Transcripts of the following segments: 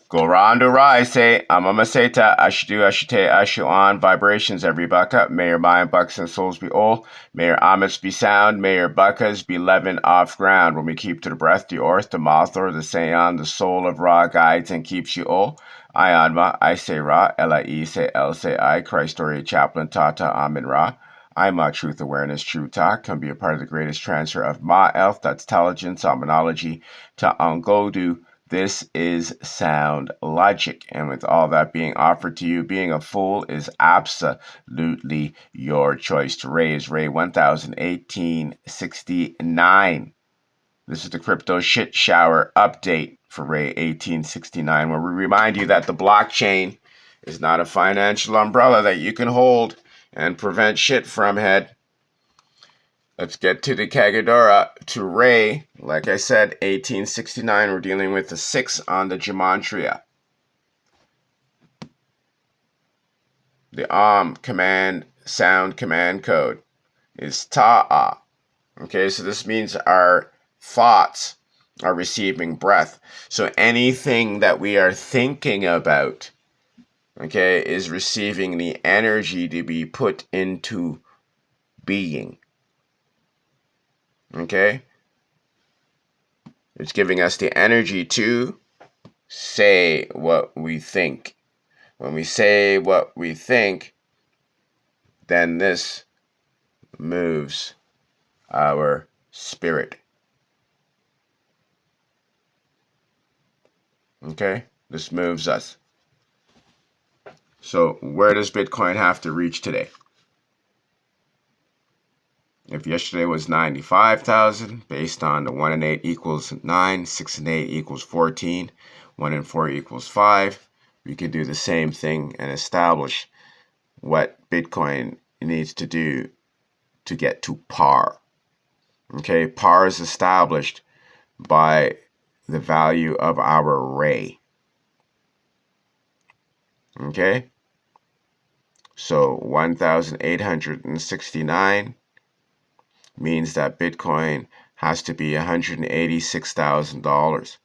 Go round to rise, say, Amamaseta, Ashidu, Ashite, Ashuan, vibrations every bucka. May your mind, bucks, and souls be all. May your amits be sound. May your buckas be leaven off ground. When we keep to the breath, the orth, the mouth, or the seon, the soul of Ra guides and keeps you all. I Anma, I say Ra, L-I-E, say L, say I, Christ Story, Chaplain, Tata, Amin Ra. I'm Truth Awareness, True Talk, can be a part of the greatest transfer of Ma Elf, that's intelligence, Almanology, to Angodu. This is sound logic. And with all that being offered to you, being a fool is absolutely your choice. Ray is Ray 101869. This is the Crypto Shit Shower update for Ray 1869, where we remind you that the blockchain is not a financial umbrella that you can hold and prevent shit from head. Let's get to the Kagadora, to Ray. Like I said, 1869, we're dealing with the 6 on the gematria. The command, sound command code is Ta'a. Okay, so this means our thoughts are receiving breath. So anything that we are thinking about, okay, is receiving the energy to be put into being. Okay? It's giving us the energy to say what we think. When we say what we think, then this moves our spirit. Okay? This moves us. So where does Bitcoin have to reach today? If yesterday was 95,000, based on the 1 and 8 equals 9, 6 and 8 equals 14, 1 and 4 equals 5, we can do the same thing and establish what Bitcoin needs to do to get to par. Okay, par is established by the value of our ray. Okay, so 1,869 means that Bitcoin has to be $186,000.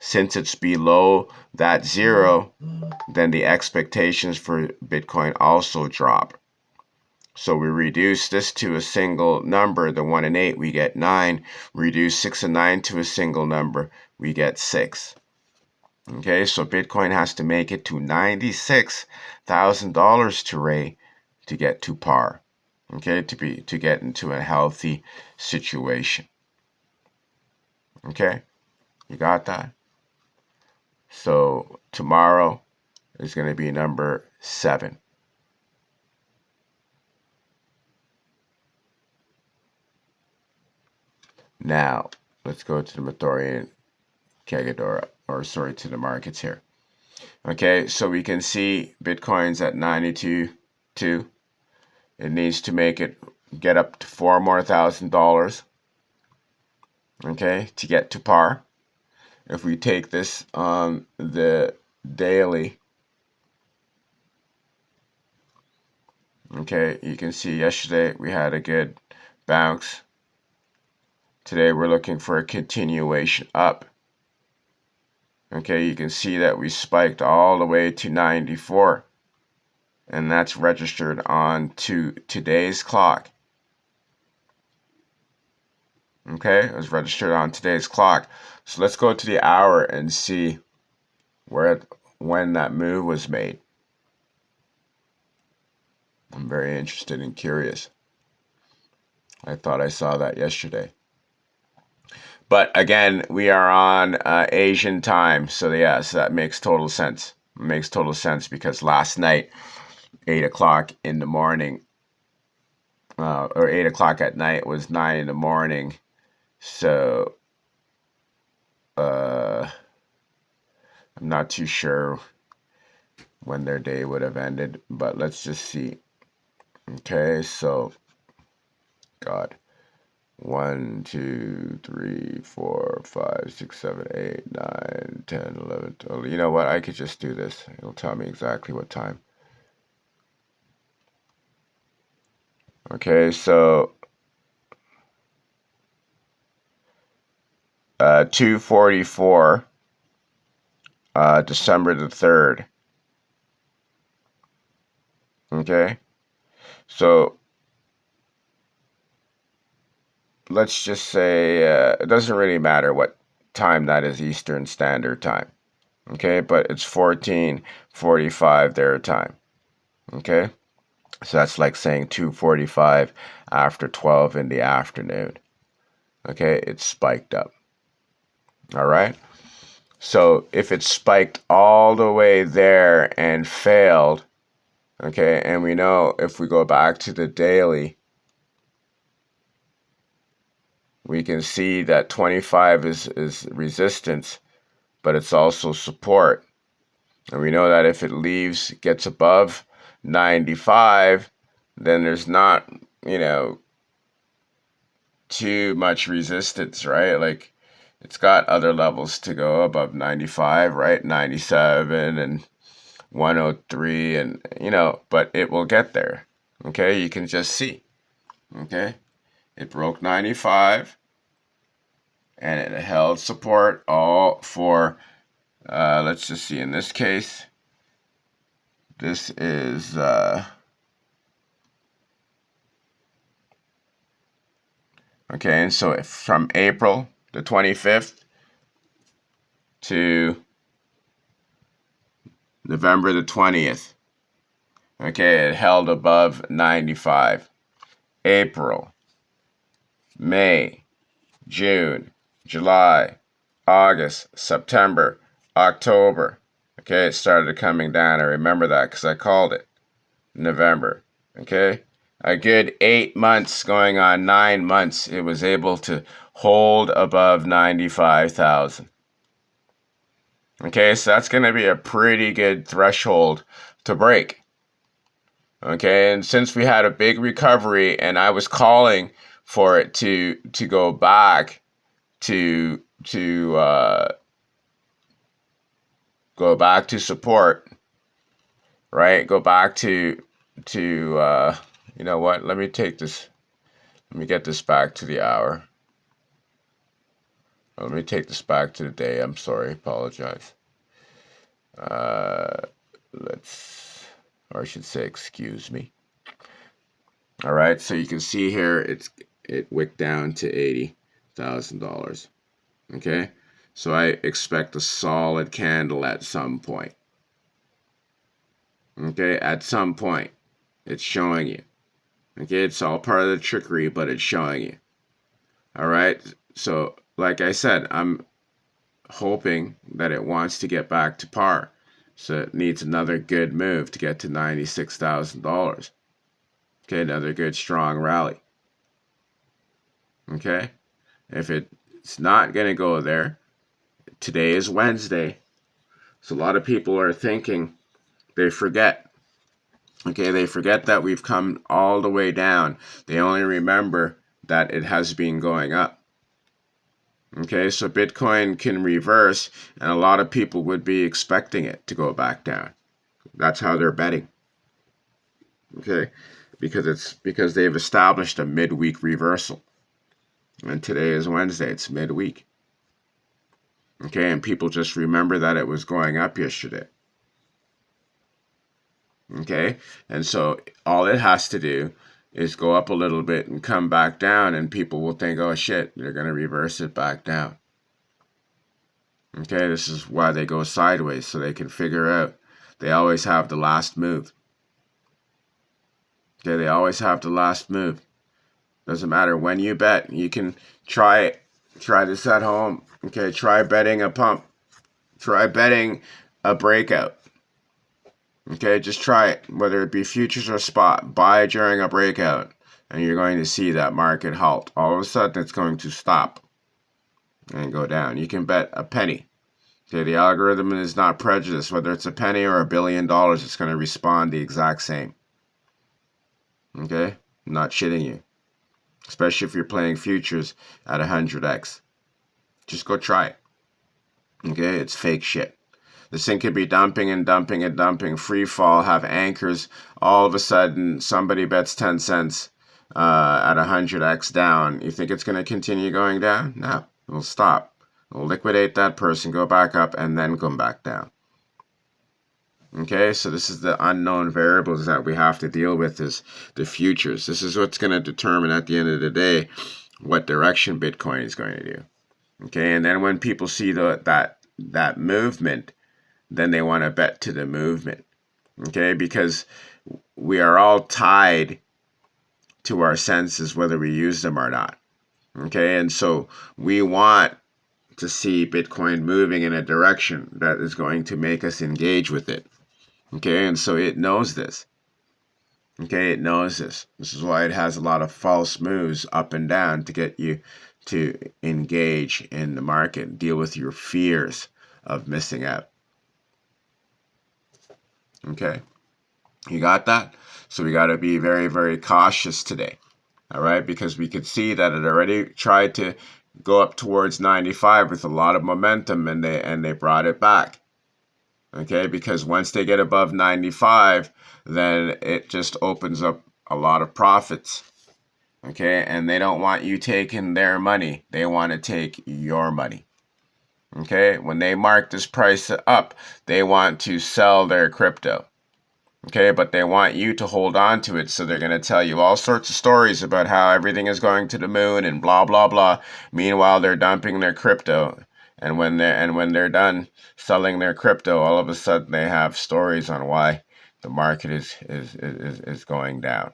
Since it's below that zero, then the expectations for Bitcoin also drop. So we reduce this to a single number, the 1 and 8, we get 9. Reduce 6 and 9 to a single number, we get 6. Okay, so Bitcoin has to make it to $96,000 to Ray to get to par. Okay, to get into a healthy situation. Okay, you got that? So tomorrow is going to be number 7. Now let's go to the Mathorian Kagadora, or sorry, to the markets here. Okay, so we can see Bitcoin's at 92.2. It needs to make it get up to $4 more thousand, okay, to get to par. If we take this on the daily, okay, you can see yesterday we had a good bounce. Today we're looking for a continuation up. Okay, you can see that we spiked all the way to 94. And that's registered on to today's clock. Okay, it was registered on today's clock. So let's go to the hour and see when that move was made. I'm very interested and curious. I thought I saw that yesterday. But again, we are on Asian time. So yeah, so that makes total sense. It makes total sense because last night, 8 o'clock in the morning, or 8 o'clock at night was 9 in the morning. So I'm not too sure when their day would have ended, but let's just see. Okay, so God, 1, 2, 3, 4, 5, 6, 7, 8, 9, 10, 11, 12. You know what? I could just do this. It'll tell me exactly what time. Okay, so 2:44 December the 3rd. Okay, so let's just say it doesn't really matter what time that is, Eastern Standard Time. Okay, but it's 14:45 their time. Okay, so that's like saying 2:45 after 12 in the afternoon. Okay, it's spiked up. All right. So if it spiked all the way there and failed, okay, and we know if we go back to the daily, we can see that 25 is resistance, but it's also support. And we know that if it gets above 95, then there's not, too much resistance, right? Like it's got other levels to go above 95, right? 97 and 103 and, but it will get there. Okay, you can just see. Okay, it broke 95 and it held support all for, let's just see, in this case, this is, okay, and so from April the 25th to November the 20th, okay, it held above 95. April, May, June, July, August, September, October. Okay, it started coming down. I remember that because I called it. November. Okay, a good 8 months, going on 9 months, it was able to hold above 95,000. Okay, so that's going to be a pretty good threshold to break. Okay, and since we had a big recovery and I was calling for it to go back to go back to support, right? Go back to you know what? Let me get this back to the hour. Let me take this back to the day. I'm sorry, apologize. Or I should say, excuse me. All right, so you can see here it wicked down to $80,000. Okay, so I expect a solid candle at some point. Okay, at some point, it's showing you. Okay, it's all part of the trickery, but it's showing you. All right, so like I said, I'm hoping that it wants to get back to par. So it needs another good move to get to $96,000. Okay, another good strong rally. Okay, if it's not going to go there, today is Wednesday. So a lot of people are thinking, they forget. Okay, they forget that we've come all the way down. They only remember that it has been going up. Okay, so Bitcoin can reverse, and a lot of people would be expecting it to go back down. That's how they're betting. Okay, because they've established a midweek reversal. And today is Wednesday, it's midweek. Okay, and people just remember that it was going up yesterday. Okay, and so all it has to do is go up a little bit and come back down, and people will think, oh shit, they're going to reverse it back down. Okay, this is why they go sideways, so they can figure out. They always have the last move. Okay, they always have the last move. Doesn't matter when you bet. You can try it. Try this at home. Okay, try betting a pump. Try betting a breakout. Okay, just try it. Whether it be futures or spot, buy during a breakout, and you're going to see that market halt. All of a sudden, it's going to stop and go down. You can bet a penny. Okay, the algorithm is not prejudiced. Whether it's a penny or $1 billion, it's going to respond the exact same. Okay, I'm not shitting you. Especially if you're playing futures at 100x. Just go try it. Okay, it's fake shit. This thing could be dumping and dumping and dumping, free fall, have anchors. All of a sudden, somebody bets 10 cents at 100x down. You think it's going to continue going down? No, it'll stop. It'll liquidate that person, go back up, and then come back down. Okay, so this is the unknown variables that we have to deal with, is the futures. This is what's going to determine at the end of the day what direction Bitcoin is going to do. Okay, and then when people see that movement, then they want to bet to the movement. Okay, because we are all tied to our senses, whether we use them or not. Okay, and so we want to see Bitcoin moving in a direction that is going to make us engage with it. Okay, and so it knows this. Okay, it knows this. This is why it has a lot of false moves up and down to get you to engage in the market, deal with your fears of missing out. Okay, you got that? So we got to be very, very cautious today. All right, because we could see that it already tried to go up towards 95 with a lot of momentum, and they brought it back. Okay, because once they get above 95, then it just opens up a lot of profits. Okay, and they don't want you taking their money. They want to take your money. Okay, when they mark this price up, they want to sell their crypto. Okay, but they want you to hold on to it, so they're going to tell you all sorts of stories about how everything is going to the moon and blah blah blah. Meanwhile, they're dumping their crypto, and when they're done selling their crypto, all of a sudden they have stories on why the market is going down.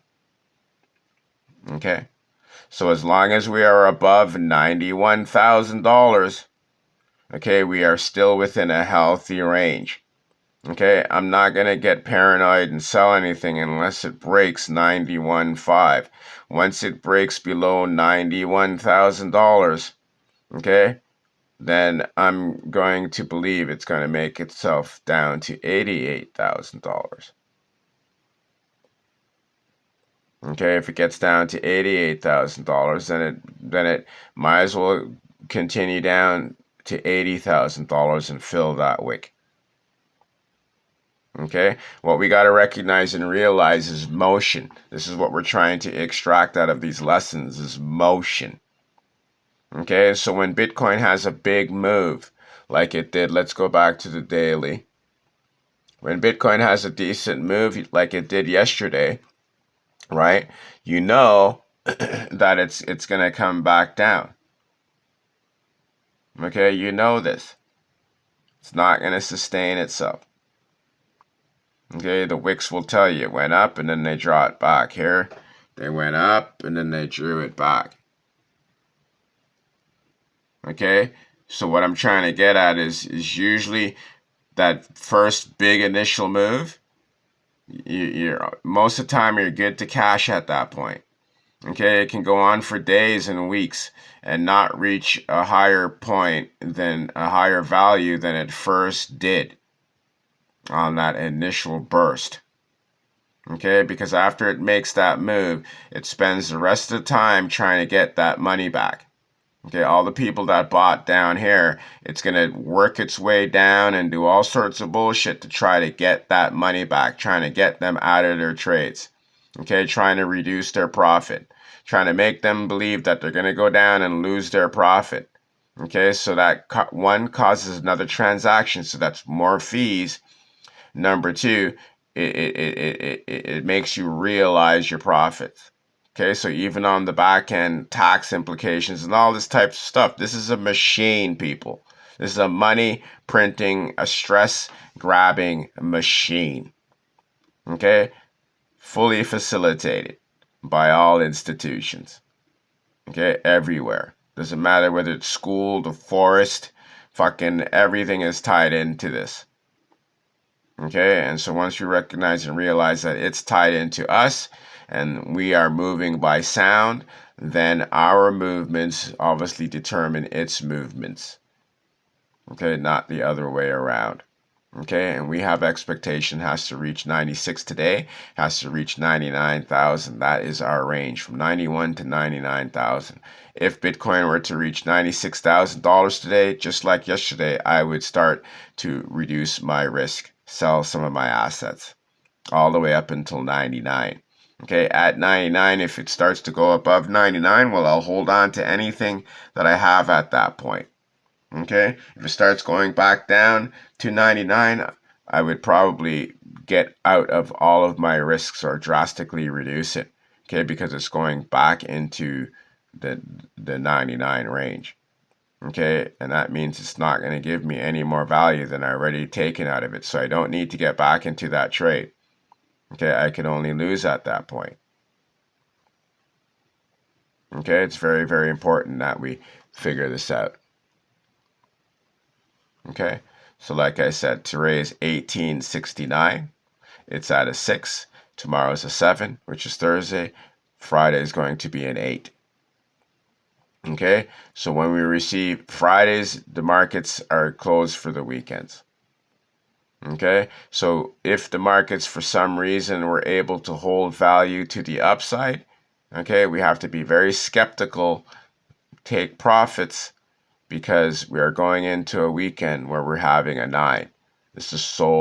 Okay, so as long as we are above $91,000, okay, we are still within a healthy range. Okay, I'm not going to get paranoid and sell anything unless it breaks 91.5. Once it breaks below $91,000, okay, then I'm going to believe it's going to make itself down to $88,000. Okay, if it gets down to $88,000, then it might as well continue down to $80,000 and fill that wick. Okay, what we got to recognize and realize is motion. This is what we're trying to extract out of these lessons, is motion. Okay, so when Bitcoin has a big move, like it did, let's go back to the daily. When Bitcoin has a decent move, like it did yesterday, right? You know that it's going to come back down. Okay, you know this. It's not going to sustain itself. Okay, the wicks will tell you it went up and then they draw it back. Here, they went up and then they drew it back. Okay, so what I'm trying to get at is usually that first big initial move. You're most of the time you're good to cash at that point. Okay, it can go on for days and weeks and not reach a higher point than a higher value than it first did on that initial burst. Okay, because after it makes that move, it spends the rest of the time trying to get that money back. Okay, all the people that bought down here, it's going to work its way down and do all sorts of bullshit to try to get that money back, trying to get them out of their trades. Okay, trying to reduce their profit, trying to make them believe that they're going to go down and lose their profit. Okay, so that one causes another transaction, so that's more fees. Number two, it makes you realize your profits. Okay, so even on the back end, tax implications and all this type of stuff. This is a machine, people. This is a money printing, a stress grabbing machine. Okay, fully facilitated by all institutions. Okay, everywhere. Doesn't matter whether it's school, the forest, fucking everything is tied into this. Okay, and so once you recognize and realize that it's tied into us and we are moving by sound, then our movements obviously determine its movements. Okay, not the other way around. Okay, and we have expectation has to reach 96 today, has to reach 99,000. That is our range from 91 to 99,000. If Bitcoin were to reach $96,000 today, just like yesterday, I would start to reduce my risk, sell some of my assets all the way up until 99. Okay, at 99, if it starts to go above 99, well, I'll hold on to anything that I have at that point. Okay, if it starts going back down to 99, I would probably get out of all of my risks or drastically reduce it, okay, because it's going back into the 99 range, okay, and that means it's not going to give me any more value than I already taken out of it, so I don't need to get back into that trade, okay. I can only lose at that point, okay. It's very, very important that we figure this out, okay. So like I said, today is 1869. It's at a 6. Tomorrow's a 7, which is Thursday. Friday is going to be an 8. Okay, so when we receive Fridays, the markets are closed for the weekends. Okay, so if the markets for some reason were able to hold value to the upside, okay, we have to be very skeptical, take profits, because we are going into a weekend where we're having a 9. This is so